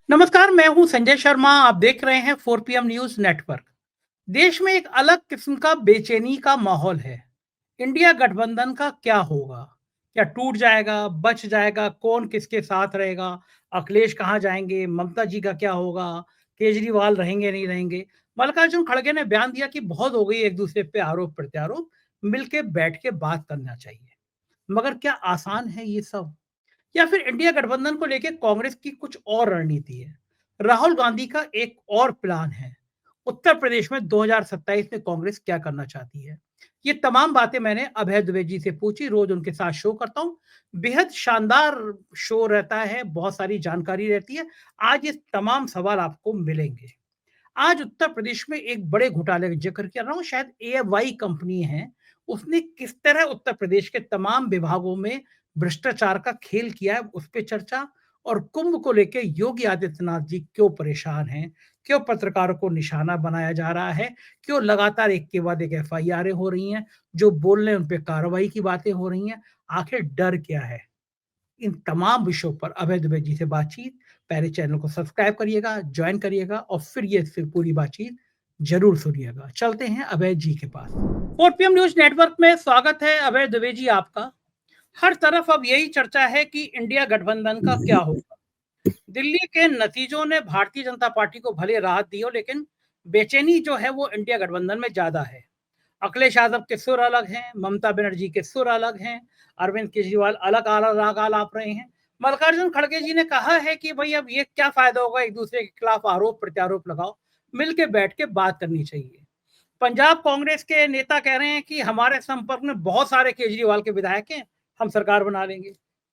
नमस्कार, मैं हूं संजय शर्मा। आप देख रहे हैं 4 PM न्यूज नेटवर्क। देश में एक अलग किस्म का बेचैनी का माहौल है। इंडिया गठबंधन का क्या होगा? क्या टूट जाएगा, बच जाएगा, कौन किसके साथ रहेगा? अखिलेश कहाँ जाएंगे? ममता जी का क्या होगा? केजरीवाल रहेंगे नहीं रहेंगे? मल्लिकार्जुन खड़गे ने बयान दिया कि बहुत हो गई एक दूसरे पे आरोप प्रत्यारोप, मिलके बैठ के बात करना चाहिए। मगर क्या आसान है ये सब? या फिर इंडिया गठबंधन को लेकर कांग्रेस की कुछ और रणनीति है? राहुल गांधी का एक और प्लान है। उत्तर प्रदेश में 2027 में कांग्रेस क्या करना चाहती है? ये तमाम बातें मैंने अभय द्विवेदी जी से पूछी। रोज उनके साथ शो करता हूँ। बेहद शानदार शो रहता है, बहुत सारी जानकारी रहती है। आज ये तमाम सवाल आपको मिलेंगे। आज उत्तर प्रदेश में एक बड़े घोटाले का जिक्र कर रहा हूँ, शायद एवाई कंपनी है। उसने किस तरह उत्तर प्रदेश के तमाम विभागों में भ्रष्टाचार का खेल किया है, उस पे चर्चा। और कुंभ को लेके योगी आदित्यनाथ जी क्यों परेशान हैं? क्यों पत्रकारों को निशाना बनाया जा रहा है? क्यों लगातार एक के बाद एक एफआईआर हो रही हैं? जो बोल रहे हैं उन पे कार्रवाई की बातें हो रही हैं। आखिर डर क्या है? इन तमाम विषयों पर अभय दुबे जी से बातचीत। पहले चैनल को सब्सक्राइब करिएगा, ज्वाइन करिएगा और फिर पूरी बातचीत जरूर सुनिएगा। चलते हैं अभय जी के पास। 4 PM न्यूज नेटवर्क में स्वागत है अभय दुबे जी आपका। हर तरफ अब यही चर्चा है कि इंडिया गठबंधन का क्या होगा। दिल्ली के नतीजों ने भारतीय जनता पार्टी को भले राहत दी हो, लेकिन बेचैनी जो है वो इंडिया गठबंधन में ज्यादा है। अखिलेश यादव के सुर अलग हैं, ममता बनर्जी के सुर अलग हैं, अरविंद केजरीवाल अलग अलग राग आलाप रहे हैं। मल्लिकार्जुन खड़गे जी ने कहा है कि भाई अब ये क्या फायदा होगा, एक दूसरे के खिलाफ आरोप प्रत्यारोप लगाओ, मिलके बैठ के बात करनी चाहिए। पंजाब कांग्रेस के नेता कह रहे हैं कि हमारे संपर्क में बहुत सारे केजरीवाल के विधायक हैं, हम सरकार बना लेंगे।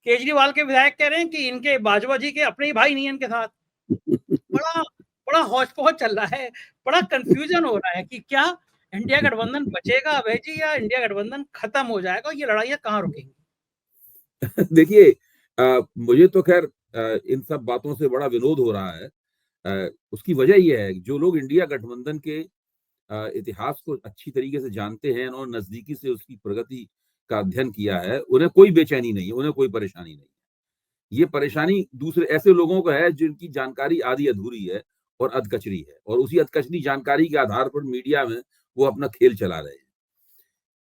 केजरीवाल के विधायक कह रहे हैं कि इनके बाजवा जी के अपने ही भाई नहीं है इनके साथ। बड़ा बड़ा हौच पौच चल रहा है। बड़ा कंफ्यूजन हो रहा है कि क्या इंडिया गठबंधन बचेगा अभय जी, या इंडिया गठबंधन खत्म हो जाएगा? ये लड़ाइयां कहाँ रुकेंगी? देखिए, मुझे तो खैर इन सब बातों से बड़ा विनोद हो रहा है। उसकी वजह ये है कि जो लोग इंडिया गठबंधन के इतिहास को अच्छी तरीके से जानते हैं और नजदीकी से उसकी प्रगति का अध्ययन किया है, उन्हें कोई बेचैनी नहीं है, उन्हें कोई परेशानी नहीं है। ये परेशानी दूसरे ऐसे लोगों को है जिनकी जानकारी आधी अधूरी है और अधकचरी है, और उसी अधकचरी जानकारी के आधार पर मीडिया में वो अपना खेल चला रहे हैं।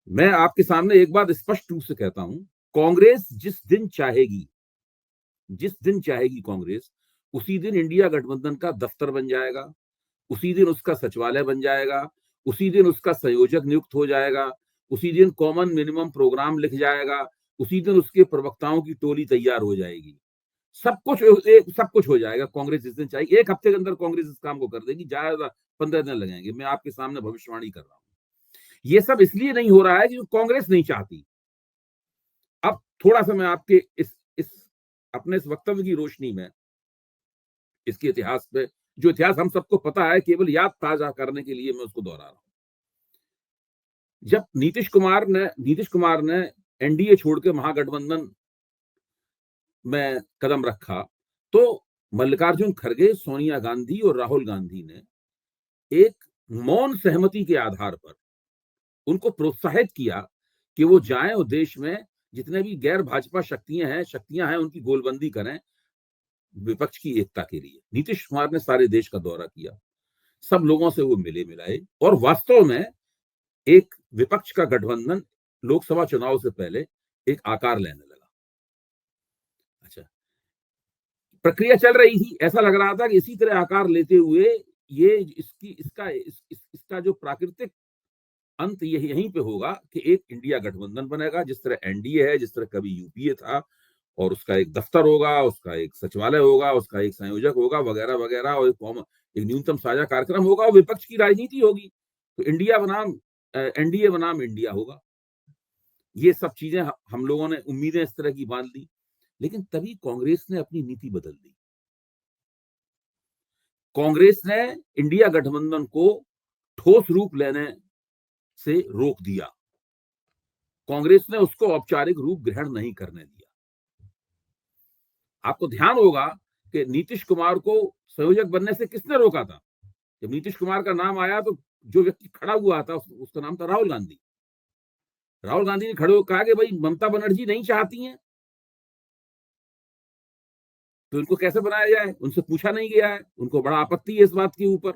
मैं आपके सामने एक बात स्पष्ट रूप से कहता हूं, कांग्रेस जिस दिन चाहेगी कांग्रेस, उसी दिन इंडिया गठबंधन का दफ्तर बन जाएगा, उसी दिन उसका सचिवालय बन जाएगा, उसी दिन उसका संयोजक नियुक्त हो जाएगा, उसी दिन कॉमन मिनिमम प्रोग्राम लिख जाएगा, उसी दिन उसके प्रवक्ताओं की टोली तैयार हो जाएगी। सब कुछ हो जाएगा। कांग्रेस जिस दिन चाहेगी, 1 हफ्ते के अंदर कांग्रेस इस काम को कर देगी, ज्यादा 15 दिन लगेंगे। मैं आपके सामने भविष्यवाणी कर रहा हूं। ये सब इसलिए नहीं हो रहा है कि कांग्रेस नहीं चाहती। अब थोड़ा सा मैं आपके इस अपने इस वक्तव्य की रोशनी में इसके इतिहास पे, जो इतिहास हम सबको पता है, केवल याद ताजा करने के लिए मैं उसको दोहरा रहा हूं। जब नीतीश कुमार ने एनडीए छोड़ के महागठबंधन में कदम रखा, तो मल्लिकार्जुन खड़गे, सोनिया गांधी और राहुल गांधी ने एक मौन सहमति के आधार पर उनको प्रोत्साहित किया कि वो जाएं और देश में जितने भी गैर भाजपा शक्तियां हैं उनकी गोलबंदी करें, विपक्ष की एकता के लिए। नीतीश कुमार ने सारे देश का दौरा किया, सब लोगों से वो मिले मिलाए, और वास्तव में एक विपक्ष का गठबंधन लोकसभा चुनाव से पहले एक आकार लेने लगा। अच्छा, प्रक्रिया चल रही थी, ऐसा लग रहा था कि इसी तरह आकार लेते हुए ये इसका जो प्राकृतिक अंत यहीं पे होगा कि एक इंडिया गठबंधन बनेगा, जिस तरह एनडीए है, जिस तरह कभी यूपीए था, और उसका एक दफ्तर होगा, उसका एक सचिवालय होगा, उसका एक संयोजक होगा, वगैरह वगैरह, और एक न्यूनतम साझा कार्यक्रम होगा, और विपक्ष की राजनीति होगी। तो इंडिया बनाम एनडीए बनाम इंडिया होगा। ये सब चीजें हम लोगों ने उम्मीदें इस तरह की बांध ली, लेकिन तभी कांग्रेस ने अपनी नीति बदल दी। कांग्रेस ने इंडिया गठबंधन को ठोस रूप लेने से रोक दिया। कांग्रेस ने उसको औपचारिक रूप ग्रहण नहीं करने दिया। आपको ध्यान होगा कि नीतीश कुमार को संयोजक बनने से किसने रोका था? जब नीतीश कुमार का नाम आया तो जो व्यक्ति खड़ा हुआ था उसका नाम था राहुल गांधी। राहुल गांधी ने खड़े होकर कहा कि भाई ममता बनर्जी नहीं चाहती हैं, तो इनको कैसे बनाया जाए, उनसे पूछा नहीं गया है, उनको बड़ा आपत्ति है इस बात के ऊपर।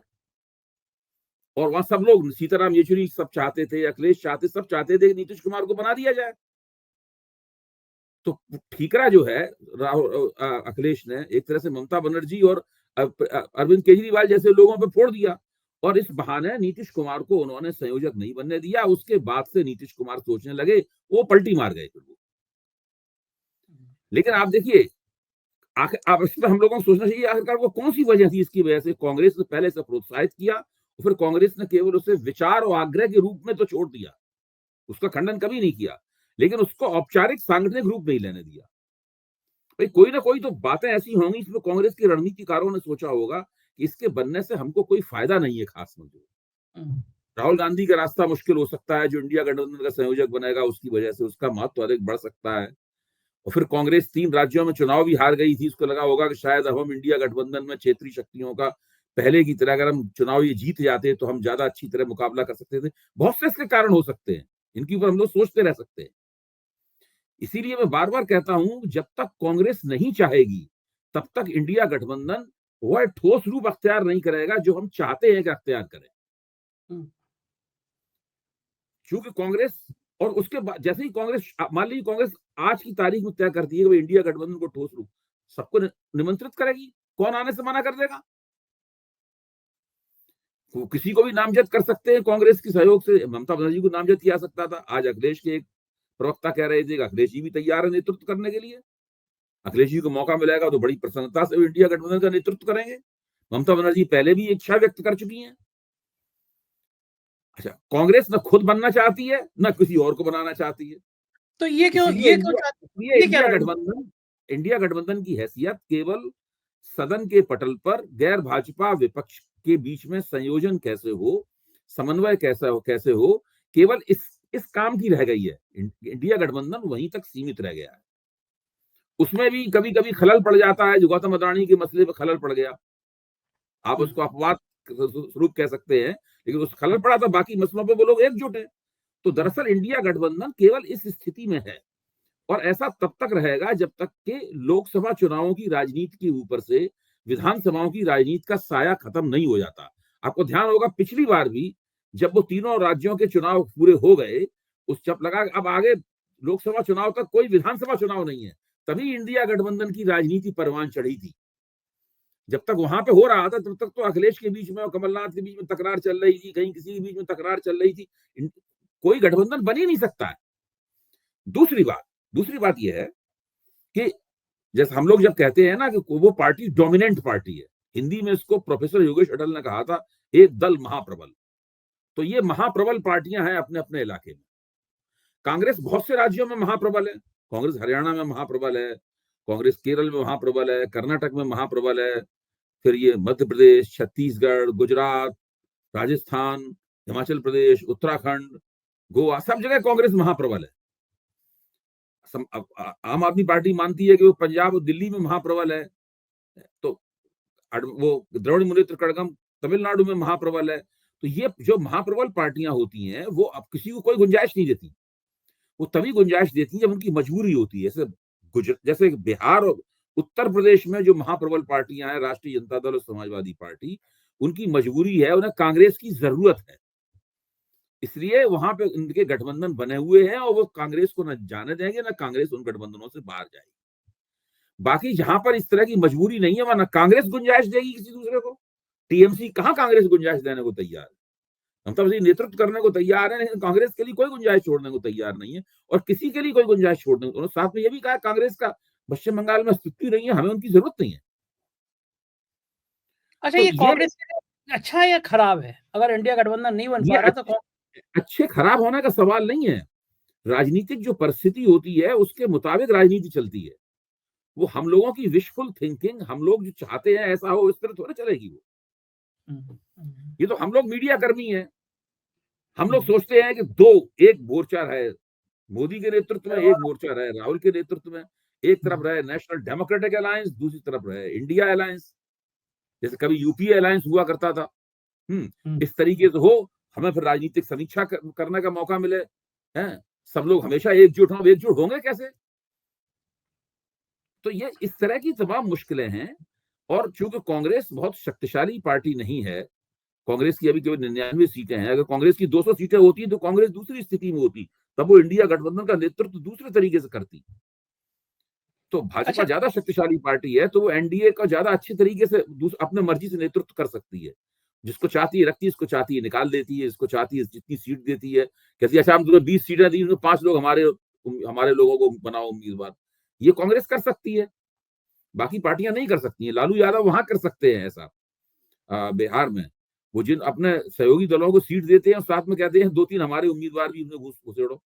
और वहां सब लोग, सीताराम येचुरी सब चाहते थे, अखिलेश चाहते, सब चाहते थे कि नीतीश कुमार को बना दिया जाए। तो ठीकरा जो है राहुल अखिलेश ने एक तरह से ममता बनर्जी और अरविंद केजरीवाल जैसे लोगों पे फोड़ दिया, और इस बहाने नीतीश कुमार को उन्होंने संयोजक नहीं बनने दिया। उसके बाद से नीतीश कुमार सोचने लगे, वो पलटी मार गए फिर वो। लेकिन आप देखिए, आखिर आप इस पर हम लोगों को सोचना चाहिए आखिरकार वो कौन सी वजह थी इसकी वजह से कांग्रेस ने पहले से प्रोत्साहित किया, और फिर कांग्रेस ने केवल उसे विचार और आग्रह के रूप में तो छोड़ दिया, उसका खंडन कभी नहीं किया, लेकिन उसको औपचारिक सांगठनिक रूप नहीं लेने दिया। भाई कोई ना कोई तो बातें ऐसी होंगी इसमें कांग्रेस के रणनीतिकारों ने सोचा होगा कि इसके बनने से हमको कोई फायदा नहीं है खास मुझे। राहुल गांधी का रास्ता मुश्किल हो सकता है, जो इंडिया गठबंधन का संयोजक बनेगा उसकी वजह से उसका महत्व अधिक बढ़ सकता है। और फिर कांग्रेस 3 राज्यों में चुनाव भी हार गई थी, उसको लगा होगा कि शायद अब हम इंडिया गठबंधन में क्षेत्रीय शक्तियों का पहले की तरह अगर हम चुनाव ये जीत जाते तो हम ज्यादा अच्छी तरह मुकाबला कर सकते थे। बहुत से इसके कारण हो सकते हैं, इनके ऊपर हम लोग सोचते रह सकते हैं। इसीलिए मैं बार बार कहता हूं, जब तक कांग्रेस नहीं चाहेगी तब तक इंडिया गठबंधन वह ठोस रूप अख्तियार नहीं करेगा जो हम चाहते हैं कि अख्तियार करें। क्योंकि कांग्रेस, और उसके बाद जैसे ही कांग्रेस, मान लीजिए कांग्रेस आज की तारीख में तय करती है कि इंडिया गठबंधन को ठोस रूप, सबको निमंत्रित करेगी, कौन आने से मना कर देगा? वो किसी को भी नामजद कर सकते हैं कांग्रेस के सहयोग से। ममता बनर्जी को नामजद किया सकता था। आज अखिलेश के एक प्रवक्ता कह रहे थे कि अखिलेश जी भी तैयार है नेतृत्व करने के लिए। अखिलेश जी को मौका मिलेगा तो बड़ी प्रसन्नता से इंडिया गठबंधन का नेतृत्व करेंगे। ममता बनर्जी पहले भी इच्छा व्यक्त कर चुकी हैं। अच्छा, कांग्रेस न खुद बनना चाहती है न किसी और को बनाना चाहती है। तो ये क्यों इसलिए ये क्या इंडिया गठबंधन की हैसियत केवल सदन के पटल पर गैर भाजपा विपक्ष के बीच में संयोजन कैसे हो, समन्वय कैसे हो, केवल इस काम की रह गई है। इंडिया गठबंधन वहीं तक सीमित रह गया है। उसमें भी कभी कभी खलल पड़ जाता है, जो गौतम अडानी के मसले पर खलल पड़ गया, आप उसको अपवाद स्वरूप कह सकते हैं, लेकिन उस खलल पड़ा था, बाकी मसलों पर वो लोग एकजुट है। तो दरअसल इंडिया गठबंधन केवल इस स्थिति में है, और ऐसा तब तक रहेगा जब तक कि लोकसभा चुनावों की राजनीति के ऊपर से विधानसभाओं की राजनीति का साया खत्म नहीं हो जाता। आपको ध्यान होगा पिछली बार भी जब वो तीनों राज्यों के चुनाव पूरे हो गए, उस जब लगा अब आगे लोकसभा चुनाव तक कोई विधानसभा चुनाव नहीं है, तभी इंडिया गठबंधन की राजनीति परवान चढ़ी थी। जब तक वहां पे हो रहा था तब तक तो अखिलेश के बीच में और कमलनाथ के बीच में तकरार चल रही थी, कहीं किसी के बीच में तकरार चल रही थी। कोई गठबंधन बन ही नहीं सकता है। दूसरी बात यह है कि जैसे हम लोग जब कहते हैं ना कि वो पार्टी डोमिनेंट पार्टी है, हिंदी में इसको प्रोफेसर योगेश अटल ने कहा था एक दल महाप्रबल। तो ये महाप्रबल पार्टियां हैं अपने अपने इलाके में। कांग्रेस बहुत से राज्यों में महाप्रबल है। कांग्रेस हरियाणा में महाप्रबल है, कांग्रेस केरल में महाप्रबल है, कर्नाटक में महाप्रबल है, फिर ये मध्य प्रदेश, छत्तीसगढ़, गुजरात, राजस्थान, हिमाचल प्रदेश, उत्तराखंड, गोवा, सब जगह कांग्रेस महाप्रबल है। आम आदमी पार्टी मानती है कि वो पंजाब और दिल्ली में महाप्रबल है, तो वो द्रविड़ मुनेत्र कड़गम तमिलनाडु में महाप्रबल है। तो ये जो महाप्रबल पार्टियां होती हैं वो अब किसी को कोई गुंजाइश नहीं देती। वो तभी गुंजाइश देती है जब उनकी मजबूरी होती है। जैसे बिहार और उत्तर प्रदेश में जो महाप्रबल पार्टियां हैं, राष्ट्रीय जनता दल और समाजवादी पार्टी, उनकी मजबूरी है, उन्हें कांग्रेस की जरूरत है, इसलिए वहां पे उनके गठबंधन बने हुए हैं, और वो कांग्रेस को न जाने देंगे ना कांग्रेस उन गठबंधनों से बाहर जाएगी। बाकी जहां पर इस तरह की मजबूरी नहीं है वहां कांग्रेस गुंजाइश देगी किसी दूसरे को। टीएमसी कहां कांग्रेस गुंजाइश देने को तैयार है, ममता बनर्जी नेतृत्व करने को तैयार है, लेकिन कांग्रेस के लिए कोई गुंजाइश छोड़ने को तैयार नहीं है, और किसी के लिए कोई गुंजाइश छोड़ने को। उन्होंने साथ में यह भी कहा कांग्रेस का पश्चिम बंगाल में अस्तित्व नहीं है, हमें उनकी जरूरत नहीं है। अच्छा, तो ये कांग्रेस के लिए अच्छा है या खराब है अगर इंडिया गठबंधन नहीं बन पा रहा? तो अच्छे खराब होने का सवाल नहीं है। राजनीतिक जो परिस्थिति होती है उसके मुताबिक राजनीति चलती है। वो हम लोगों की विशफुल थिंकिंग, हम लोग जो चाहते हैं ऐसा हो, इस तरह थोड़ा चलेगी वो। ये तो हम लोग मीडिया कर्मी हैं, हम लोग सोचते हैं कि एक मोर्चा है मोदी के नेतृत्व में, एक मोर्चा रहे राहुल के नेतृत्व में, एक तरफ रहे नेशनल डेमोक्रेटिक अलायंस, दूसरी तरफ रहे इंडिया अलायंस, जैसे कभी यूपीए अलायंस हुआ करता था। इस तरीके से हो, हमें फिर राजनीतिक समीक्षा करने का मौका मिले, हैं सब लोग हमेशा एकजुट होंगे कैसे? तो ये इस तरह की तमाम मुश्किलें हैं। और चूंकि कांग्रेस बहुत शक्तिशाली पार्टी नहीं है, कांग्रेस की अभी केवल 99 सीटें हैं। अगर कांग्रेस की 200 सीटें होती तो कांग्रेस दूसरी स्थिति में होती, तब वो इंडिया गठबंधन का नेतृत्व दूसरे तरीके से करती। तो भाजपा अच्छा, ज्यादा शक्तिशाली पार्टी है, तो वो एनडीए का ज्यादा अच्छे तरीके से अपने मर्जी से नेतृत्व कर सकती है। जिसको चाहती है रखती है, इसको चाहती है निकाल देती है, इसको चाहती है जितनी सीट देती है, कहती है अच्छा हम तुम्हें 20 सीटें दी, 5 लोग हमारे हमारे लोगों को बनाओ उम्मीदवार। ये कांग्रेस कर सकती है, बाकी पार्टियां नहीं कर सकती हैं। लालू यादव वहां कर सकते हैं ऐसा, बिहार में वो जिन अपने सहयोगी दलों को सीट देते हैं और साथ में कहते हैं 2-3 हमारे उम्मीदवार भी उन्हें घुसेड़ो।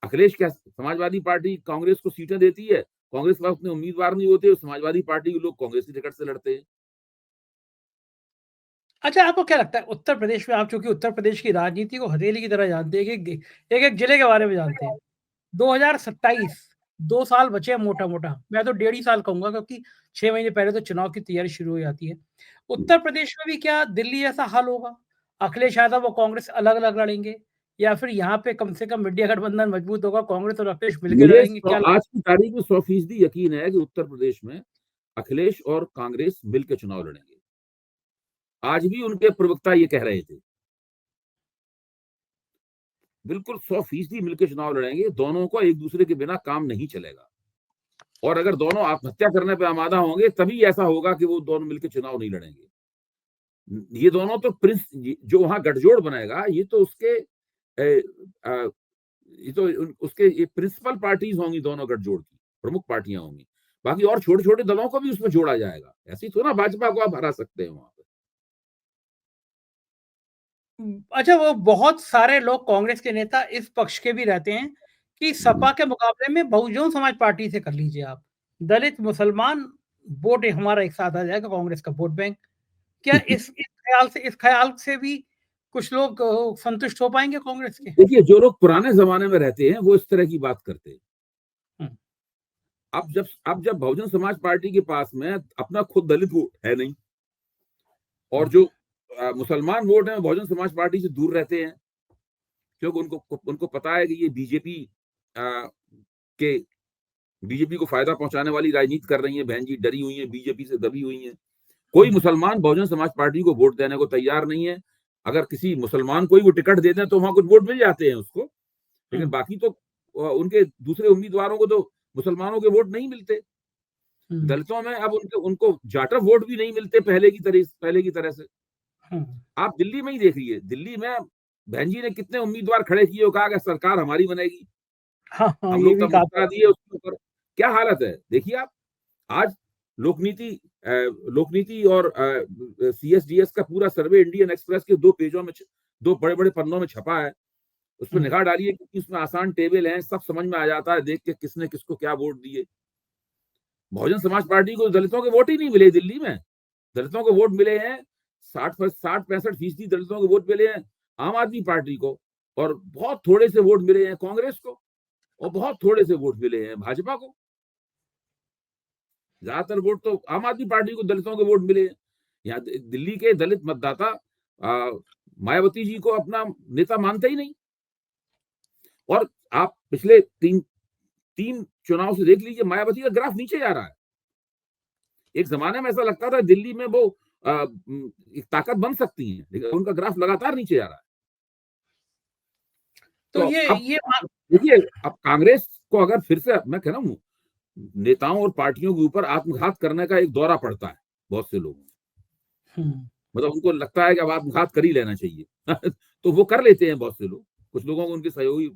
अखिलेश क्या समाजवादी पार्टी कांग्रेस को सीटें देती है, कांग्रेस के पास उतने उम्मीदवार नहीं होते, समाजवादी पार्टी के लोग कांग्रेस की टिकट से लड़ते हैं। अच्छा, आपको क्या लगता है उत्तर प्रदेश में, आप चूँकि उत्तर प्रदेश की राजनीति को हथेली की तरह जानते हैं, एक-एक जिले के बारे में जानते हैं। 2027 2 साल बचे हैं मोटा-मोटा, मैं तो डेढ़ ही साल कहूँगा क्योंकि 6 महीने पहले तो चुनाव की तैयारी शुरू हो जाती है। उत्तर प्रदेश में भी क्या दिल्ली जैसा हाल होगा? अखिलेश यादव और कांग्रेस अलग-अलग लड़ेंगे या फिर यहाँ पे कम से कम इंडिया गठबंधन मजबूत होगा, कांग्रेस और अखिलेश मिलके मुझे लड़ेंगे, क्या आज की तारीख में 100% यकीन है कि उत्तर प्रदेश में अखिलेश और कांग्रेस मिलकर चुनाव लड़ेंगे। आज भी उनके प्रवक्ता ये कह रहे थे, बिल्कुल 100% मिलकर चुनाव लड़ेंगे। दोनों को एक दूसरे के बिना काम नहीं चलेगा, और अगर दोनों आत्महत्या करने पर आमादा होंगे तभी ऐसा होगा कि वो दोनों मिलकर चुनाव नहीं लड़ेंगे। ये दोनों तो प्रिंस जो वहां गठजोड़ बनाएगा, ये तो उसके ये तो उसके ये प्रिंसिपल पार्टीज होंगी, दोनों गठजोड़ की प्रमुख पार्टियां होंगी। बाकी और छोटे छोटे दलों को भी उसमें जोड़ा जाएगा। ऐसी तो ना भाजपा को आप हरा सकते हैं वहां पे। अच्छा, वो बहुत सारे लोग कांग्रेस के नेता इस पक्ष के भी रहते हैं कि सपा के मुकाबले में बहुजन समाज पार्टी से कर लीजिए आप। दलित, मुसलमान वोट हमारा एक साथ आ जाएगा, कांग्रेस का वोट बैंक। क्या इस ख़्याल से भी कुछ लोग संतुष्ट हो पाएँगे कांग्रेस के? देखिए, जो लोग पुराने जमाने में रहते हैं वो इस तरह की बात करते हैं। हुँ, अब जब बहुजन समाज पार्टी के पास में अपना खुद दलित वोट है नहीं, और हुँ, जो मुसलमान वोट है बहुजन समाज पार्टी से दूर रहते हैं, क्योंकि उनको उनको पता है कि ये के बीजेपी को फायदा पहुंचाने वाली राजनीति कर रही है। बहन जी डरी हुई है, बीजेपी से दबी हुई है। कोई हुँ, मुसलमान बहुजन समाज पार्टी को वोट देने को तैयार नहीं है। अगर किसी मुसलमान को ही वो टिकट दे दें तो वहां कुछ वोट मिल जाते हैं उसको, हुँ, लेकिन बाकी तो उनके दूसरे उम्मीदवारों को तो मुसलमानों के वोट नहीं मिलते। हुँ, दलितों में अब उनको जाटव वोट भी नहीं मिलते पहले की तरह से। हुँ। आप दिल्ली में ही देखिए, दिल्ली में बहन जी ने कितने उम्मीदवार खड़े किए और कहा कि सरकार हमारी बनेगी, हाँ, हाँ, हम ये लोग भी तब कहा था मुस्कुरा दिए उसके ऊपर। क्या हालत है देखिए आप। आज लोकनीति लोकनीति और सीएसडीएस का पूरा सर्वे इंडियन एक्सप्रेस के 2 पेजों में, 2 बड़े-बड़े पन्नों में छपा है। उसमें हुँ, निगाह डालिए, क्योंकि उसमें आसान टेबल हैं, सब समझ में आ जाता है देख के किसने किसको क्या वोट दिए। बहुजन समाज पार्टी को दलितों के वोट ही नहीं मिले दिल्ली में। दलितों को वोट मिले हैं 60-65% दलितों के वोट मिले हैं आम आदमी पार्टी को, और बहुत थोड़े से वोट मिले हैं कांग्रेस को, और बहुत थोड़े से वोट मिले हैं भाजपा को। ज्यादातर वोट तो आम आदमी पार्टी को दलितों के वोट मिले हैं। यहाँ दिल्ली के दलित मतदाता मायावती जी को अपना नेता मानते ही नहीं। और आप पिछले तीन तीन चुनाव से देख लीजिए, मायावती का ग्राफ नीचे जा रहा है। एक जमाने में ऐसा लगता था दिल्ली में वो एक ताकत बन सकती है, लेकिन उनका ग्राफ लगातार नीचे जा रहा है। तो तो ये अब ये मा देखिए, अब कांग्रेस को अगर फिर से, मैं कह रहा हूँ, नेताओं और पार्टियों के ऊपर आत्मघात करने का एक दौरा पड़ता है बहुत से लोगों, हुँ, मतलब उनको लगता है कि अब आत्मघात कर ही लेना चाहिए तो वो कर लेते हैं बहुत से लोग। कुछ लोगों को उनके सहयोगी,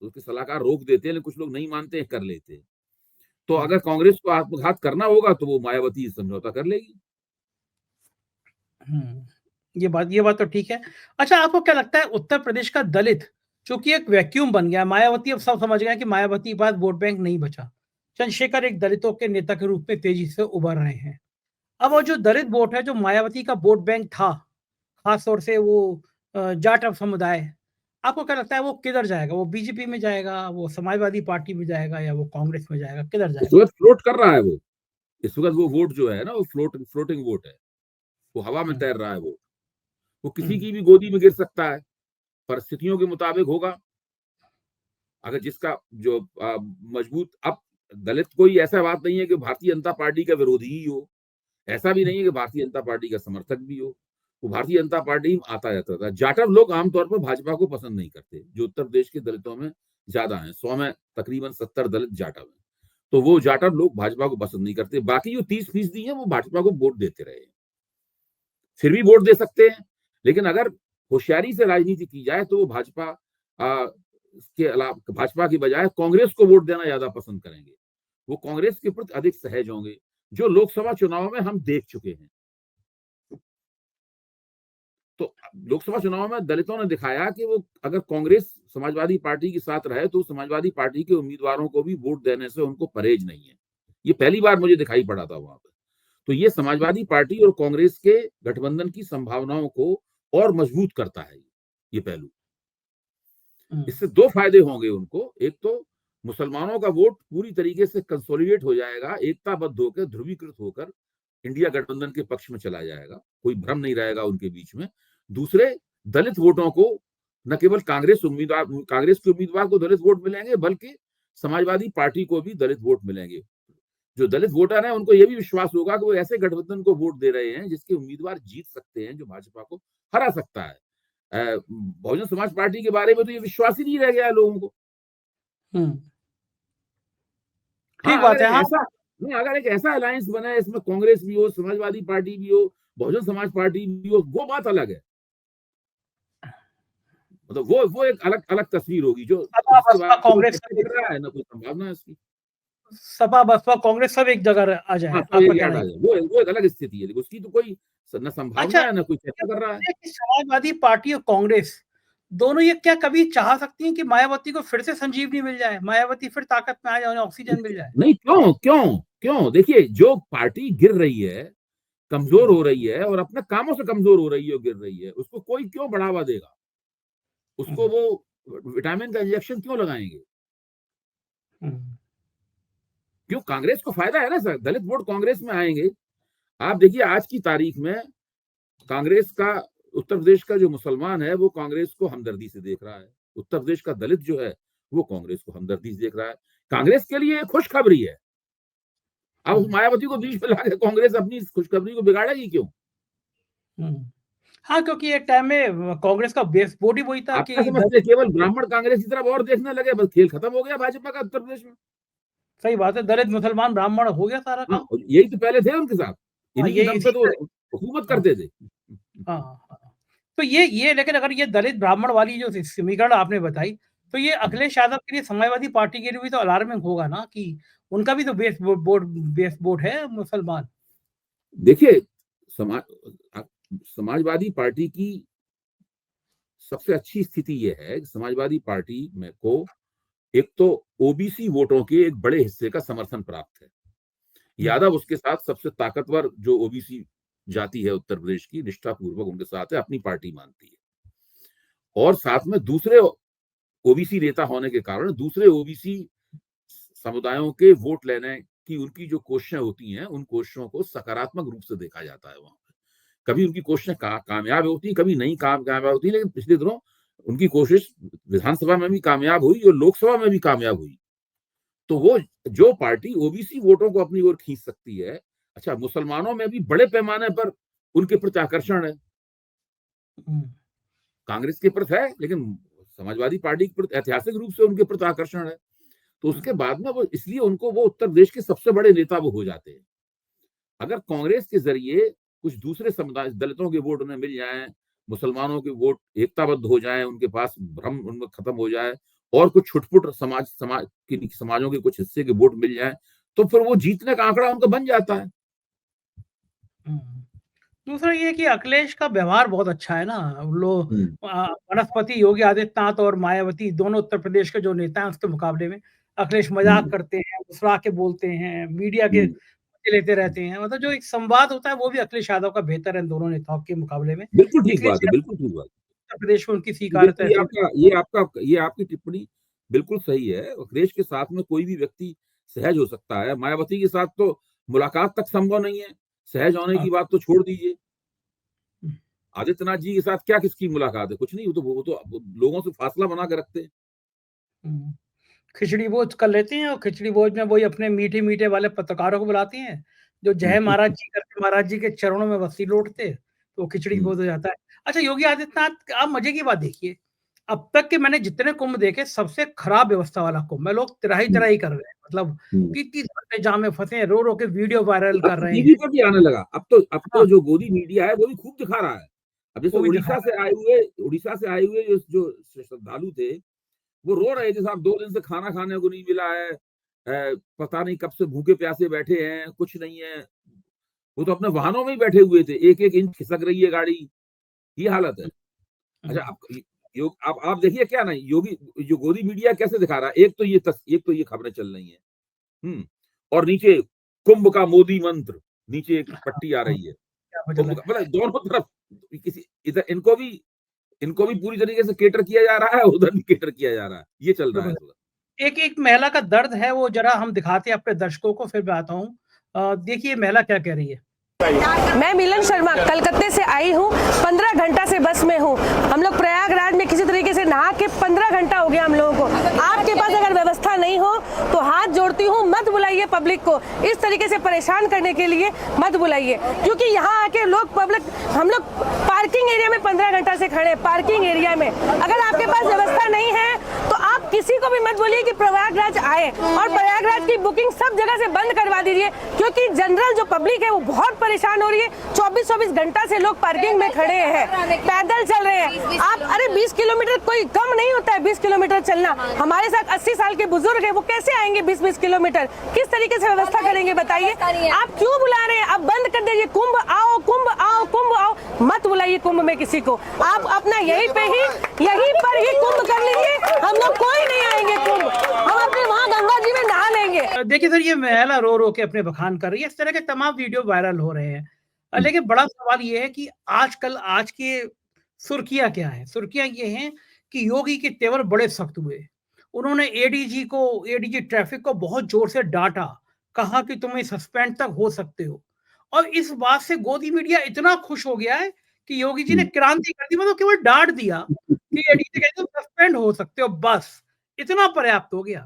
उसके सलाहकार रोक देते हैं, लेकिन कुछ लोग नहीं मानते हैं, कर लेते हैं। तो हुँ, अगर कांग्रेस को आत्मघात करना होगा तो वो मायावती समझौता कर लेगी। हुँ। ये बात तो ठीक है। अच्छा, आपको क्या लगता है उत्तर प्रदेश का दलित चूँकि एक वैक्यूम बन गया है, मायावती, अब सब समझ गए हैं कि मायावती के पास वोट बैंक नहीं बचा। चंद्रशेखर एक दलितों के नेता के रूप में तेज़ी से उभर रहे हैं। अब वो जो दलित वोट है, जो मायावती का वोट बैंक था, खास तौर से वो जाट समुदाय, आपको क्या लगता है वो किधर जाएगा? वो बीजेपी में जाएगा, वो समाजवादी पार्टी में जाएगा या वो कांग्रेस में जाएगा, किधर इस जाएगा? वक्त फ्लोट कर रहा है वो। इस वक्त वो वोट जो है ना, वो फ्लोटिंग वोट है। वो हवा में हुँ, तैर रहा है वो हुँ, किसी की भी गोदी में गिर सकता है, परिस्थितियों के मुताबिक होगा। अगर जिसका जो मजबूत, अब दलित कोई ऐसा बात नहीं है कि भारतीय जनता पार्टी का विरोधी ही हो, ऐसा भी नहीं है कि भारतीय जनता पार्टी का समर्थक भी हो। वो भारतीय जनता पार्टी में आता रहता था। जाटव लोग आमतौर पर भाजपा को पसंद नहीं करते, जो उत्तर प्रदेश के दलितों में ज्यादा है, 100 में तकरीबन 70 दलित जाटव है। तो वो जाटव लोग भाजपा को पसंद नहीं करते। बाकी जो 30% है वो भाजपा को वोट देते रहे, फिर भी वोट दे सकते हैं। लेकिन अगर होशियारी से राजनीति की जाए तो वो भाजपा के अलावा भाजपा की बजाय कांग्रेस को वोट देना ज्यादा पसंद करेंगे। वो कांग्रेस के प्रति अधिक सहज होंगे, जो लोकसभा चुनाव में हम देख चुके हैं। तो लोकसभा चुनाव में दलितों ने दिखाया कि वो अगर कांग्रेस समाजवादी पार्टी के साथ रहे तो समाजवादी पार्टी के उम्मीदवारों को भी वोट देने से उनको परहेज नहीं है। ये पहली बार मुझे दिखाई पड़ा था वहां पर। तो ये समाजवादी पार्टी और कांग्रेस के गठबंधन की संभावनाओं को और मजबूत करता है ये पहलू। इससे दो फायदे होंगे उनको। एक तो मुसलमानों का वोट पूरी तरीके से कंसोलिडेट हो जाएगा, एकताबद्ध होकर, ध्रुवीकृत होकर इंडिया गठबंधन के पक्ष में चला जाएगा, कोई भ्रम नहीं रहेगा उनके बीच में। दूसरे, दलित वोटों को न केवल कांग्रेस के उम्मीदवार को दलित वोट मिलेंगे, बल्कि समाजवादी पार्टी को भी दलित वोट मिलेंगे। जो दलित वोटर हैं उनको यह भी विश्वास होगा कि वो ऐसे गठबंधन को वोट दे रहे हैं जिसके उम्मीदवार जीत सकते हैं, जो भाजपा को हरा सकता है। बहुजन समाज पार्टी के बारे में तो ये विश्वास ही नहीं रह गया है लोगों को। ठीक बात है। अगर एक ऐसा अलायंस बना है, इसमें कांग्रेस भी हो, समाजवादी पार्टी भी हो, बहुजन समाज पार्टी भी हो, वो बात अलग है। मतलब वो एक अलग अलग तस्वीर होगी, जो कांग्रेस दिख रहा है ना, कोई संभावना है इसकी। सपा बसपा कांग्रेस सब एक जगह आ जाए, आपका कहना है वो एक अलग स्थिति है, उसकी तो कोई न संभावना है, ना कोई चर्चा कर रहा है। समाजवादी पार्टी और कांग्रेस दोनों ये क्या कभी चाह सकती हैं कि मायावती को फिर से संजीवनी मिल जाए, मायावती फिर ताकत में आ जाए, ऑक्सीजन मिल जाए? नहीं, क्यों क्यों क्यों? देखिए, जो पार्टी गिर रही है, कमजोर हो रही है और अपने कामों से कमजोर हो रही है, गिर रही है, उसको कोई क्यों बढ़ावा देगा? उसको वो विटामिन का इंजेक्शन क्यों लगाएंगे? क्यों? कांग्रेस को फायदा है ना सर, दलित वोट कांग्रेस में आएंगे। आप देखिए, आज की तारीख में कांग्रेस का, उत्तर प्रदेश का जो मुसलमान है वो कांग्रेस को हमदर्दी से देख रहा है, उत्तर प्रदेश का दलित जो है वो कांग्रेस को हमदर्दी से देख रहा है। कांग्रेस के लिए खुशखबरी है। अब मायावती को बीच में लाकर कांग्रेस अपनी खुशखबरी को बिगाड़ेगी क्यों? हाँ, क्योंकि एक टाइम में कांग्रेस का बेस वोट ही वही था कि समझते केवल ब्राह्मण कांग्रेस की तरफ और देखने लगे, बस खेल खत्म हो गया भाजपा का उत्तर प्रदेश में। सही बात है, दलित मुसलमान ब्राह्मण हो गया सारा काम। यही तो पहले थे उनके साथ, इन्हीं के दम पे तो हुकूमत करते थे। तो ये लेकिन अगर ये दलित ब्राह्मण वाली जो समीकरण आपने बताई, तो ये अखिलेश यादव के लिए, समाजवादी पार्टी के लिए भी तो अलार्मिंग होगा ना, कि उनका भी तो बेस वोट है मुसलमान। देखिए, समाजवादी पार्टी की सबसे अच्छी स्थिति यह है कि समाजवादी पार्टी में को एक तो ओबीसी वोटों के एक बड़े हिस्से का समर्थन प्राप्त है। यादव उसके साथ सबसे ताकतवर जो ओबीसी जाति है उत्तर प्रदेश की, निष्ठापूर्वक उनके साथ है, अपनी पार्टी मानती है। और साथ में दूसरे ओबीसी नेता होने के कारण दूसरे ओबीसी समुदायों के वोट लेने की उनकी जो कोशिशें होती हैं, उन कोशिशों को सकारात्मक रूप से देखा जाता है वहां पे। कभी उनकी कोशिशें कामयाब होती, कभी नहीं कामयाब होती, लेकिन पिछले दिनों उनकी कोशिश विधानसभा में भी कामयाब हुई और लोकसभा में भी कामयाब हुई। तो वो जो पार्टी ओबीसी वोटों को अपनी ओर खींच सकती है, अच्छा, मुसलमानों में भी बड़े पैमाने पर उनके प्रति आकर्षण है। कांग्रेस के प्रति है, लेकिन समाजवादी पार्टी के प्रति ऐतिहासिक रूप से उनके प्रति आकर्षण है। तो उसके बाद में वो, इसलिए उनको, वो उत्तर प्रदेश के सबसे बड़े नेता वो हो जाते हैं। अगर कांग्रेस के जरिए कुछ दूसरे समुदाय, दलितों के वोट उन्हें मिल जाए, मुसलमानों के वोट एकताबद्ध हो जाए, उनके पास भ्रम उनमें खत्म हो जाए, और कुछ छुटपुट समाजों के कुछ हिस्से के वोट मिल जाए, तो फिर वो जीतने का आंकड़ा उनका बन जाता है। दूसरा ये कि अखिलेश का व्यवहार बहुत अच्छा है ना। लोग वनस्पति योगी आदित्यनाथ और मायावती दोनों उत्तर प्रदेश के जो नेता हैं उसके मुकाबले में अखिलेश मजाक करते हैं, मुस्कुरा के बोलते हैं, मीडिया के लेते रहते हैं। मतलब जो एक संवाद होता है वो भी अखिलेश यादव का बेहतर है इन दोनों नेताओं के मुकाबले में। बिल्कुल ठीक बात है, बिल्कुल ठीक बात। उत्तर प्रदेश में उनकी स्वीकार्यता ये आपकी टिप्पणी बिल्कुल सही है। अखिलेश के साथ में कोई भी व्यक्ति सहज हो सकता है, मायावती के साथ तो मुलाकात तक संभव नहीं है, सहज होने की बात तो छोड़ दीजिए। आदित्यनाथ जी के साथ क्या किसकी मुलाकात है? कुछ नहीं, वो तो लोगों से फासला बना के रखते हैं। खिचड़ी भोज कर लेते हैं और खिचड़ी भोज में वही अपने मीठे-मीठे वाले पत्रकारों को बुलाती हैं, जो जय महाराज जी करके महाराज जी के चरणों में वस्ती लौटते, तो खिचड़ी भोज हो जाता है। अच्छा योगी आदित्यनाथ आप मज़े की बात देखिए, अब तक के मैंने जितने कुंभ देखे सबसे खराब व्यवस्था वाला कुंभ है, लोग तराही-तराही कर रहे हैं, मतलब 30-30 घंटे जाम में फँसे हैं, रो-रो के वीडियो वायरल अब कर तो रहे टीवी हैं। पे भी आने लगा। अब तो हाँ, जो गोदी मीडिया है वो भी खूब दिखा रहा है। अब जैसे वो भी दिखा रहा उड़ीसा से आए हुए जो श्रद्धालु थे, वो रो रहे थे साहब 2 दिन से खाना खाने को नहीं मिला है। पता नहीं कब से भूखे प्यासे बैठे हैं, कुछ नहीं है। वो तो अपने वाहनों में ही बैठे हुए थे, 1-1 इंच खिसक रही है गाड़ी, ये हालत है। है। अच्छा हुँ, आप य योग आप देखिए क्या नहीं योगी जो गोदी मीडिया कैसे दिखा रहा है, एक तो ये खबरें चल रही हैं। हुँ, और नीचे कुंभ का मोदी मंत्र, नीचे एक हाँ, पट्टी आ हाँ, रही है। क्या पता कुंभ लगा। का मतलब दोनों तरफ किसी इधर इनको भी पूरी तरीके से कैटर किया जा रहा है, उधर भी कैटर किया जा रहा है। ये चल रहा है बिल्कुल, इस वक़्त। एक महिला का दर्द है वो ज़रा हम दिखाते हैं अपने दर्शकों को फिर मैं आता हूँ। देखिए महिला क्या कह रही है। मैं मिलन शर्मा कलकत्ते से आई हूँ। 15 घंटा से बस में हूँ। हम लोग प्रयागराज में किसी तरीके से नहा के 15 घंटा हो गया हम लोगों को। आपके पास अगर व्यवस्था नहीं हो तो हाथ जोड़ती हूँ, मत बुलाइए पब्लिक को इस तरीके से परेशान करने के लिए, मत बुलाइए, क्योंकि यहाँ आके हम लोग पार्किंग एरिया में 15 घंटा से खड़े हैं। पार्किंग एरिया में अगर आपके पास व्यवस्था नहीं है तो आप किसी को भी मत बोलिए कि प्रयागराज आए, और प्रयागराज की बुकिंग सब जगह से बंद करवा दीजिए, क्योंकि जनरल जो पब्लिक है वो बहुत परेशान हो रही है। 24-24 घंटा से लोग पार्किंग में खड़े हैं, पैदल चल रहे हैं। आप अरे 20 किलोमीटर कोई कम नहीं होता है, 20 किलोमीटर चलना। हमारे साथ 80 साल के बुजुर्ग है, वो कैसे आएंगे 20-20 किलोमीटर? किस तरीके से व्यवस्था करेंगे बताइए? आप क्यों बुला रहे हैं? आप बंद कर दीजिए, कुंभ आओ, कुंभ आओ, कुंभ आओ, मत बुलाइए कुंभ में किसी को। आप अपना यहीं पर ही कुंभ कर लीजिए, हम लोग कोई नहीं आएंगे कुंभ, हम अपने वहाँ गंगा जी में नहा लेंगे। देखिए सर ये महिला रो-रो के अपने बखान कर रही है, इस तरह के तमाम वीडियो वायरल हो रहे हैं। लेकिन बड़ा सवाल ये है कि आजकल आज की सुर्खियाँ क्या हैं? सुर्खियाँ ये हैं कि योगी के तेवर बड़े सख्त हुए। उन्होंने एडीजी ट्रैफिक को बहुत ज़ोर से डाँटा, कहा कि तुम सस्पेंड तक हो सकते हो। और इस बात से गोदी मीडिया इतना खुश हो गया है कि योगी जी ने हुँ। क्रांति कर दी, मतलब केवल डाँट दिया कि एडीजी कहते हो सस्पेंड हो सकते हो बस, इतना पर्याप्त हो गया।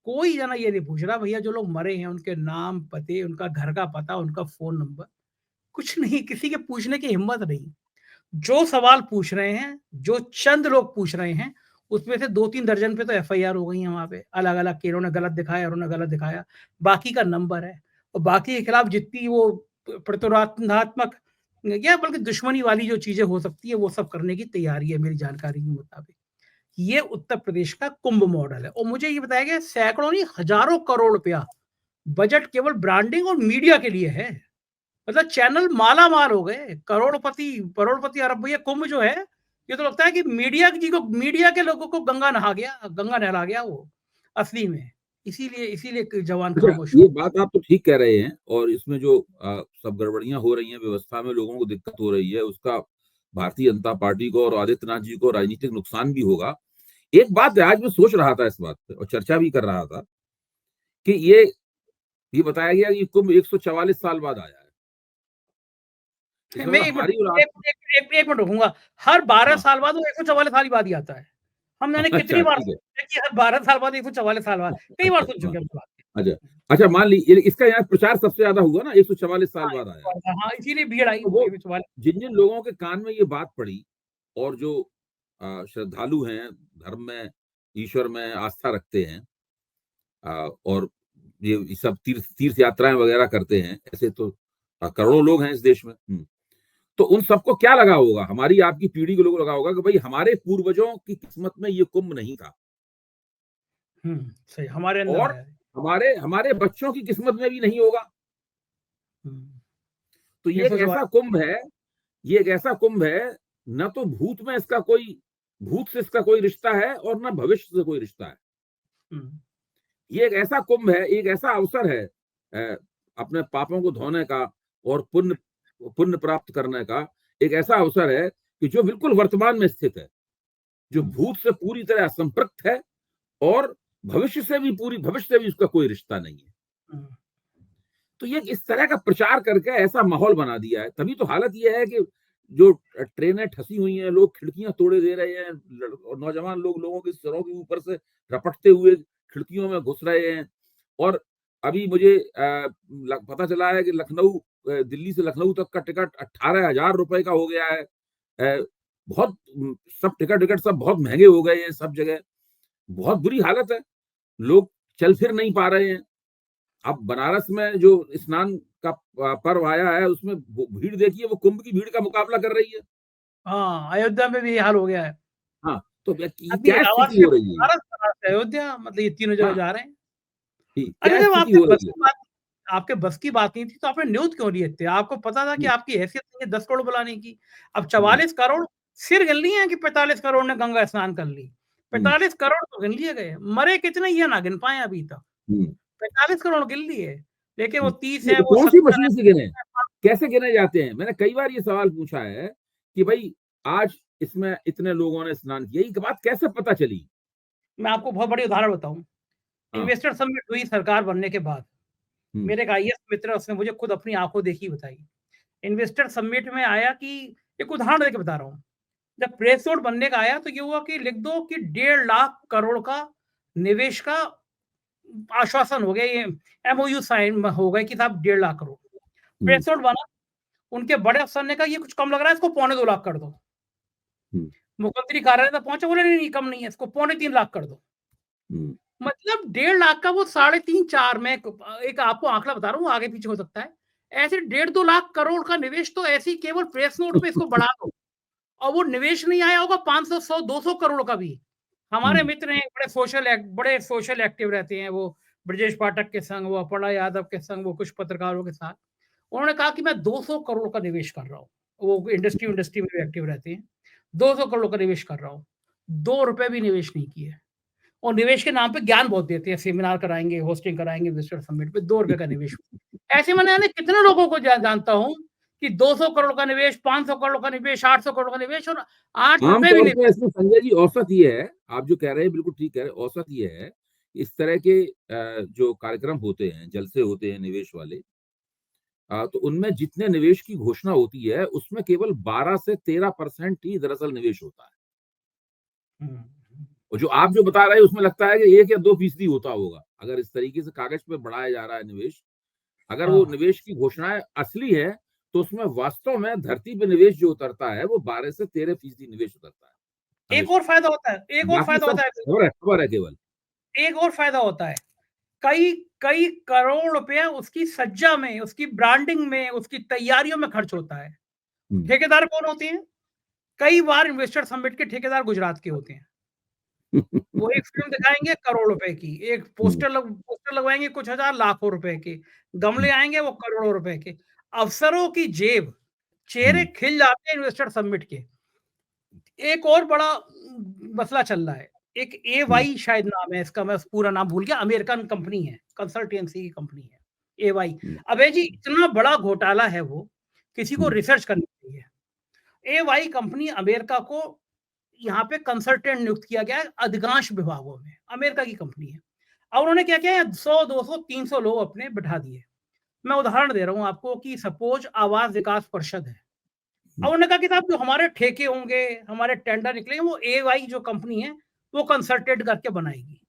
कोई जना ये नहीं पूछ रहा भैया जो लोग मरे हैं उनके नाम, पते, उनका घर का पता, उनका फ़ोन नंबर, कुछ नहीं, किसी के पूछने की हिम्मत नहीं। जो सवाल पूछ रहे हैं, जो चंद लोग पूछ रहे हैं, उसमें से 2-3 दर्जन पे तो एफआईआर हो गई हैं वहाँ पे, अलग-अलग कि इन्होंने गलत दिखाया, उन्होंने गलत दिखाया, बाकी का नंबर है और बाकी के खिलाफ जितनी वो प्रतिरोधात्मक या बल्कि दुश्मनी वाली जो चीज़ें हो सकती है, वो सब करने की तैयारी है मेरी जानकारी के मुताबिक। ये उत्तर प्रदेश का कुंभ मॉडल है और मुझे ये बताया गया सैकड़ों नहीं हज़ारों करोड़ रुपया बजट केवल ब्रांडिंग और मीडिया के लिए है। मतलब चैनल माला-माल हो गए, करोड़पति अरबपति कुंभ जो है, ये तो लगता है कि मीडिया के लोगों को गंगा नहला गया वो, असली में। इसीलिए जवान अच्छा, खामोश ये हो। बात आप तो ठीक कह रहे हैं और इसमें जो सब गड़बड़ियाँ हो रही हैं, व्यवस्था में लोगों को दिक्कत हो रही है, उसका भारतीय जनता पार्टी को और आदित्यनाथ जी को राजनीतिक नुकसान भी होगा। एक बात है, आज मैं सोच रहा था इस बात पे और चर्चा भी कर रहा था कि ये बताया गया कि कुंभ 144 साल बाद आया है। इसका मैं मतलब 1 मिनट हमारी और एक आपकी। एक एक मिनट रुकूँगा। हर 12 हाँ, साल बाद वो 144 साल बाद ही आता है। हम मैंने कितनी अच्छा बार ठीक है। सुना है कि हर 12 साल बाद 144 साल बाद, कई बार अच्छा, सुन हाँ, चुके हैं इस बात अच्छा। अच्छा मान ली इसका यहाँ प्रचार सबसे ज़्यादा हुआ ना 144 साल हाँ, बाद आया है। हाँ, इसीलिए भीड़ आई तो वो 144। जिन-जिन लोगों के कान में ये बात पड़ी और जो श्रद्धालु हैं, धर्म में, ईश्वर में आस्था रखते हैं और ये सब तीर्थ तीर्थ यात्राएँ वगैरह करते हैं, ऐसे तो करोड़ों लोग हैं इस देश में। तो उन सबको क्या लगा होगा, हमारी आपकी पीढ़ी के लोगों को लगा होगा कि भई हमारे पूर्वजों की किस्मत में ये कुंभ नहीं था हुँ, सही हमारे अंदर और आया है। हमारे हमारे बच्चों की किस्मत में भी नहीं होगा। हुँ, तो ये ये एक सोच ऐसा कुंभ है ये एक ऐसा कुंभ है, न तो भूत से इसका कोई रिश्ता है और न भविष्य से कोई रिश्ता है। हुँ, ये एक ऐसा कुंभ है, एक ऐसा अवसर है अपने पापों को धोने का और पुण्य पुण्य प्राप्त करने का एक ऐसा अवसर है कि जो बिल्कुल वर्तमान में स्थित है, जो हुँ, भूत से पूरी तरह असंपृक्त है और भविष्य से भी उसका कोई रिश्ता नहीं है। हुँ, तो ये इस तरह का प्रचार करके ऐसा माहौल बना दिया है, तभी तो हालत ये है कि जो ट्रेनें ठसी हुई हैं, लोग खिड़कियाँ तोड़े दे रहे हैं, और नौजवान लोग लोगों के सिरों के ऊपर से रपटते हुए खिड़कियों में घुस रहे हैं। और अभी मुझे पता चला है कि लखनऊ, दिल्ली से लखनऊ तक का टिकट 18,000 रुपए का हो गया है। बहुत सब टिकट सब बहुत महंगे हो गए हैं सब जगह। बहुत बुरी हालत है, लोग चल फिर नहीं पा रहे हैं। अब बनारस में जो स्नान का पर्व आया है, उसमें भीड़ देखिए, वो कुंभ की भीड़ का मुकाबला कर रही है। हाँ, अयोध्या में भी ये हाल हो गया है। हाँ, तो अभी क्या इलाहाबाद स्थिति से हो रही है? बनारस से अयोध्या, मतलब ये तीनों जगह हाँ, जा रहे हैं। अरे क्या जब स्थिति हो रही है? आपके बस की बात नहीं थी तो आपने न्यूज़ क्यों लिए थे? आपको पता था कि आपकी हैसियत नहीं है 10 करोड़ बुलाने की। अब 44 करोड़ सिर गिन लिए हैं कि 45 करोड़ ने गंगा स्नान कर ली। 45 करोड़ तो गिन लिए गए, मरे कितने ये ना गिन पाए अभी तक। 45 करोड़ गिन लिए, लेकिन वो 30 है, तो वो कौन सी 70 मशीन से गिने? है। कैसे गिने जाते हैं? मैंने कई बार ये सवाल पूछा है कि भाई आज इसमें इतने लोगों ने स्नान किया, ये बात कैसे पता चली? मैं आपको बहुत बड़ी उदाहरण बताऊँ। हाँ। इन्वेस्टर समिट हुई सरकार बनने के बाद। हम्म, मेरे एक आईएएस मित्र है, उसने मुझे खुद अपनी आँखों देखी बताई। इन्वेस्टर समिट में आया कि एक उदाहरण देके बता रहा हूँ। जब प्रेस नोट बनने का आया तो ये हुआ कि लिख दो कि 1.5 लाख करोड़ का निवेश का आश्वासन हो गया, ये एमओयू साइन हो गए कि साहब 1.5 लाख करोड़। प्रेस नोट बना, उनके बड़े अफसर ने कहा ये कुछ कम लग रहा है, इसको 2.25 लाख कर दो। मुख्यमंत्री कार्यालय तक पहुंचे, बोले नहीं कम नहीं है, इसको 3.25 लाख कर दो। मतलब 1.5 लाख का वो 3.5-4 में एक आपको आंकड़ा बता रहा हूँ, आगे पीछे हो सकता है। ऐसे 1.5-2 लाख करोड़ का निवेश तो ऐसे ही केवल प्रेस नोट पे इसको बढ़ा दो और वो निवेश नहीं आया होगा 500, 100, 200 करोड़ का भी। हमारे मित्र हैं, बड़े सोशल एक्टिव रहते हैं, वो ब्रजेश पाठक के संग, वो अपर्णा यादव के संग, वो कुछ पत्रकारों के साथ। उन्होंने कहा कि मैं 200 करोड़ का निवेश कर रहा हूँ। वो इंडस्ट्री में भी एक्टिव रहते हैं। 200 करोड़ का निवेश कर रहा हूँ। 2 रुपए भी निवेश नहीं किए। और निवेश के नाम पे ज्ञान बहुत देते हैं, सेमिनार कराएंगे, होस्टिंग कराएंगे, इन्वेस्टर समिट पे 2 रुपए का निवेश। ऐसे मैंने कितने लोगों को जानता हूँ कि 200 करोड़ का निवेश, 500 करोड़ का निवेश, 800 करोड़ का निवेश और 8 रुपए भी आमतौर नहीं। पे इसमें संजय जी औसत ये है, आप जो कह रहे हैं बिल्कुल ठीक कह रहे हैं, औसत ये है, इस तरह के जो कार्यक्रम होते हैं, जलसे होते हैं निवेश वाले, तो उनमें जितने निवेश की घोषणा होती है, उसमें केवल 12 से 13% ही दरअसल निवेश होता है। और जो आप जो बता रहे हैं, उसमें लगता है कि 1 या 2% होता होगा। अगर इस तरीके से कागज पे बढ़ाया जा रहा है निवेश, अगर वो निवेश की घोषणाएं असली है, तो उसमें वास्तव में धरती पे निवेश जो उतरता है, वो 12 से 13% निवेश उतरता है। एक और फायदा होता है, एक और बाकी फायदा सब होता है, खबर है केवल। एक और फायदा होता है। कई कई करोड़ रुपया उसकी सज्जा में, उसकी ब्रांडिंग में, उसकी तैयारियों में खर्च होता है। ठेकेदार कौन होते हैं? कई बार इन्वेस्टर समिट के ठेकेदार गुजरात के होते हैं। वो एक फिल्म दिखाएंगे करोड़ रुपए की, एक पोस्टर लगवाएंगे कुछ हजार लाखों रुपए के, गमले आएंगे वो करोड़ों रुपए के। अफसरों की जेब, चेहरे खिल जाते हैं इन्वेस्टर समिट के। एक और बड़ा मसला चल रहा है, एक एवाई शायद नाम है इसका, मैं पूरा नाम भूल गया, अमेरिकन कंपनी है, कंसल्टेंसी की कंपनी है एवाई। अबे जी इतना बड़ा घोटाला है वो, किसी को रिसर्च करनी चाहिए। एवाई कंपनी अमेरिका को यहाँ पे कंसल्टेंट नियुक्त किया गया है अधिकांश विभागों में, अमेरिका की कंपनी है। और उन्होंने क्या किया है, 100, 200, 300 लोग अपने बैठा दिए। मैं उदाहरण दे रहा हूँ आपको कि सपोज आवास विकास परिषद है, और उन्होंने कहा कि साहब जो हमारे ठेके होंगे, हमारे टेंडर निकलेंगे, वो एवाई जो कंपनी है वो कंसल्टेंट करके बनाएगी।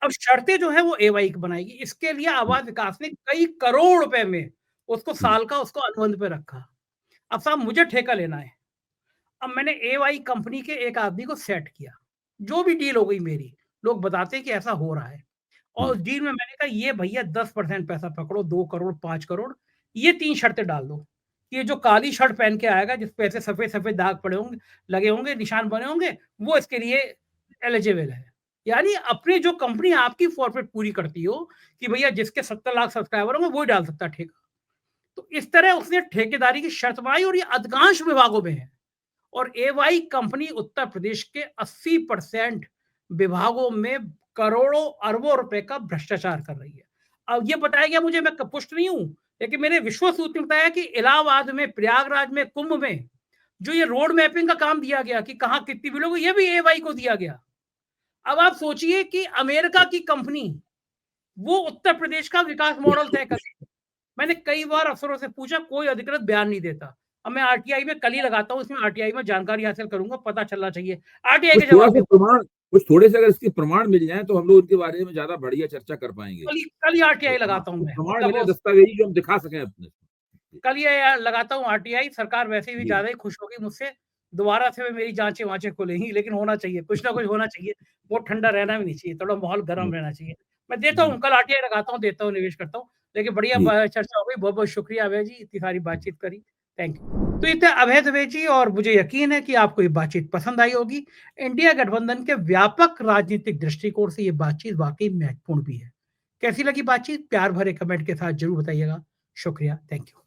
अब शर्तें जो है वो एवाई की बनाएगी। इसके लिए आवास विकास ने कई करोड़ रुपए में उसको साल का उसको अनुबंध पे रखा। अब साहब मुझे ठेका लेना है, अब मैंने एवाई कंपनी के एक आदमी को सेट किया, जो भी डील हो गई मेरी, लोग बताते हैं कि ऐसा हो रहा है, और उस डील में मैंने कहा ये भैया 10% पैसा पकड़ो, 2 करोड़, 5 करोड़, ये 3 शर्तें डाल दो। ये जो काली शर्ट पहन के आएगा, जिस पे ऐसे सफेद दाग पड़े होंगे, लगे होंगे, निशान बने होंगे, वो इसके लिए एलिजिबल है। यानी अपनी जो कंपनी आपकी फॉर्मेट पूरी करती हो कि भैया जिसके 70 लाख सब्सक्राइबर होंगे वो ही डाल सकता है ठेका। तो इस तरह उसने ठेकेदारी की शर्त बनाई, और ये अधिकांश विभागों में है। और एवाई कंपनी उत्तर प्रदेश के 80% विभागों में करोड़ों अरबों रुपए का भ्रष्टाचार कर रही है। अब ये बताया गया मुझे, मैं पुष्ट नहीं हूं, लेकिन मेरे विश्व सूत्र ने बताया कि इलाहाबाद में, प्रयागराज में, कुंभ में जो ये रोड मैपिंग का काम दिया गया कि कहां कितनी भीड़ होगी, ये भी एवाई को दिया गया। अब आप सोचिए कि अमेरिका की कंपनी वो उत्तर प्रदेश का विकास मॉडल तय कर। मैंने कई बार अफसरों से पूछा, कोई अधिकृत बयान नहीं देता। अब मैं आरटीआई में कल ही लगाता हूँ, इसमें आरटीआई में जानकारी हासिल करूंगा, पता चलना चाहिए आरटीआई के जवाब भी। कुछ थोड़े से अगर इसके प्रमाण मिल जाए तो हम लोग उनके बारे में ज्यादा बढ़िया चर्चा कर पाएंगे। कल ही आरटीआई लगाता हूँ मैं, प्रमाण मिले, दस्तावेजी जो हम दिखा सकें अपने। कल ये लगाता हूँ आरटीआई। सरकार वैसे भी जी। ज्यादा ही खुश होगी मुझसे, दोबारा से मेरी जांचें वांचें खुलेंगी, लेकिन होना चाहिए, कुछ ना कुछ होना चाहिए। बहुत ठंडा रहना भी नहीं चाहिए, थोड़ा माहौल गर्म रहना चाहिए। मैं देता हूँ, कल आरटीआई लगाता हूँ, देता हूँ, निवेश करता हूँ। लेकिन बढ़िया चर्चा हो गई, बहुत बहुत शुक्रिया अभय जी, इतनी सारी बातचीत करी, थैंक यू। तो इतने अभय द्विवेदी जी, और मुझे यकीन है कि आपको ये बातचीत पसंद आई होगी। इंडिया गठबंधन के व्यापक राजनीतिक दृष्टिकोण से ये बातचीत वाकई महत्वपूर्ण भी है। कैसी लगी बातचीत? प्यार भरे कमेंट के साथ जरूर बताइएगा। शुक्रिया, थैंक यू।